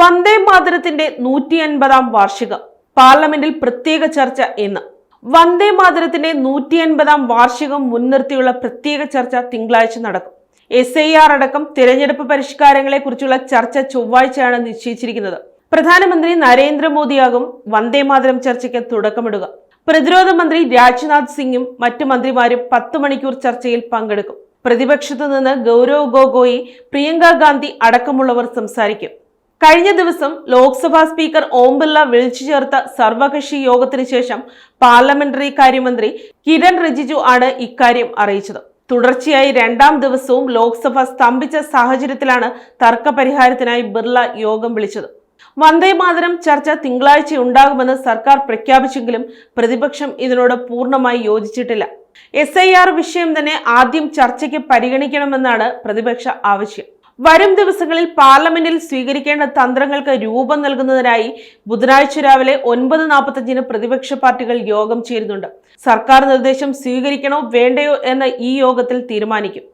വന്ദേ മാതരത്തിന്റെ 150-ാം വാർഷികം പാർലമെന്റിൽ പ്രത്യേക ചർച്ച ഇന്ന്. വന്ദേ മാതരത്തിന്റെ 150-ാം വാർഷികം മുൻനിർത്തിയുള്ള പ്രത്യേക ചർച്ച തിങ്കളാഴ്ച നടക്കും. SIR അടക്കം തിരഞ്ഞെടുപ്പ് പരിഷ്കാരങ്ങളെ കുറിച്ചുള്ള ചർച്ച ചൊവ്വാഴ്ചയാണ് നിശ്ചയിച്ചിരിക്കുന്നത്. പ്രധാനമന്ത്രി നരേന്ദ്രമോദിയാകും വന്ദേ മാതരം ചർച്ചയ്ക്ക് തുടക്കമിടുക. പ്രതിരോധ മന്ത്രി രാജ്നാഥ് സിംഗും മറ്റു മന്ത്രിമാരും 10 മണിക്കൂർ ചർച്ചയിൽ പങ്കെടുക്കും. പ്രതിപക്ഷത്തു നിന്ന് ഗൗരവ് ഗൊഗോയി, പ്രിയങ്ക ഗാന്ധി അടക്കമുള്ളവർ സംസാരിക്കും. കഴിഞ്ഞ ദിവസം ലോക്സഭാ സ്പീക്കർ ഓം ബിർള വിളിച്ചു ചേർത്ത സർവകക്ഷി യോഗത്തിന് ശേഷം പാർലമെന്ററി കാര്യമന്ത്രി കിരൺ റിജിജു ആണ് ഇക്കാര്യം അറിയിച്ചത്. തുടർച്ചയായി 2ാം ദിവസവും ലോക്സഭ സ്തംഭിച്ച സാഹചര്യത്തിലാണ് തർക്ക പരിഹാരത്തിനായി ബിർള യോഗം വിളിച്ചത്. വന്ദേ മാതരം ചർച്ച തിങ്കളാഴ്ച ഉണ്ടാകുമെന്ന് സർക്കാർ പ്രഖ്യാപിച്ചെങ്കിലും പ്രതിപക്ഷം ഇതിനോട് പൂർണ്ണമായി യോജിച്ചിട്ടില്ല. SIR വിഷയം തന്നെ ആദ്യം ചർച്ചയ്ക്ക് പരിഗണിക്കണമെന്നാണ് പ്രതിപക്ഷ ആവശ്യം. വരും ദിവസങ്ങളിൽ പാർലമെന്റിൽ സ്വീകരിക്കേണ്ട തന്ത്രങ്ങൾക്ക് രൂപം നൽകുന്നതിനായി ബുധനാഴ്ച രാവിലെ 9:45 പ്രതിപക്ഷ പാർട്ടികൾ യോഗം ചേരുന്നുണ്ട്. സർക്കാർ നിർദ്ദേശം സ്വീകരിക്കണോ വേണ്ടയോ എന്ന് ഈ യോഗത്തിൽ തീരുമാനിക്കും.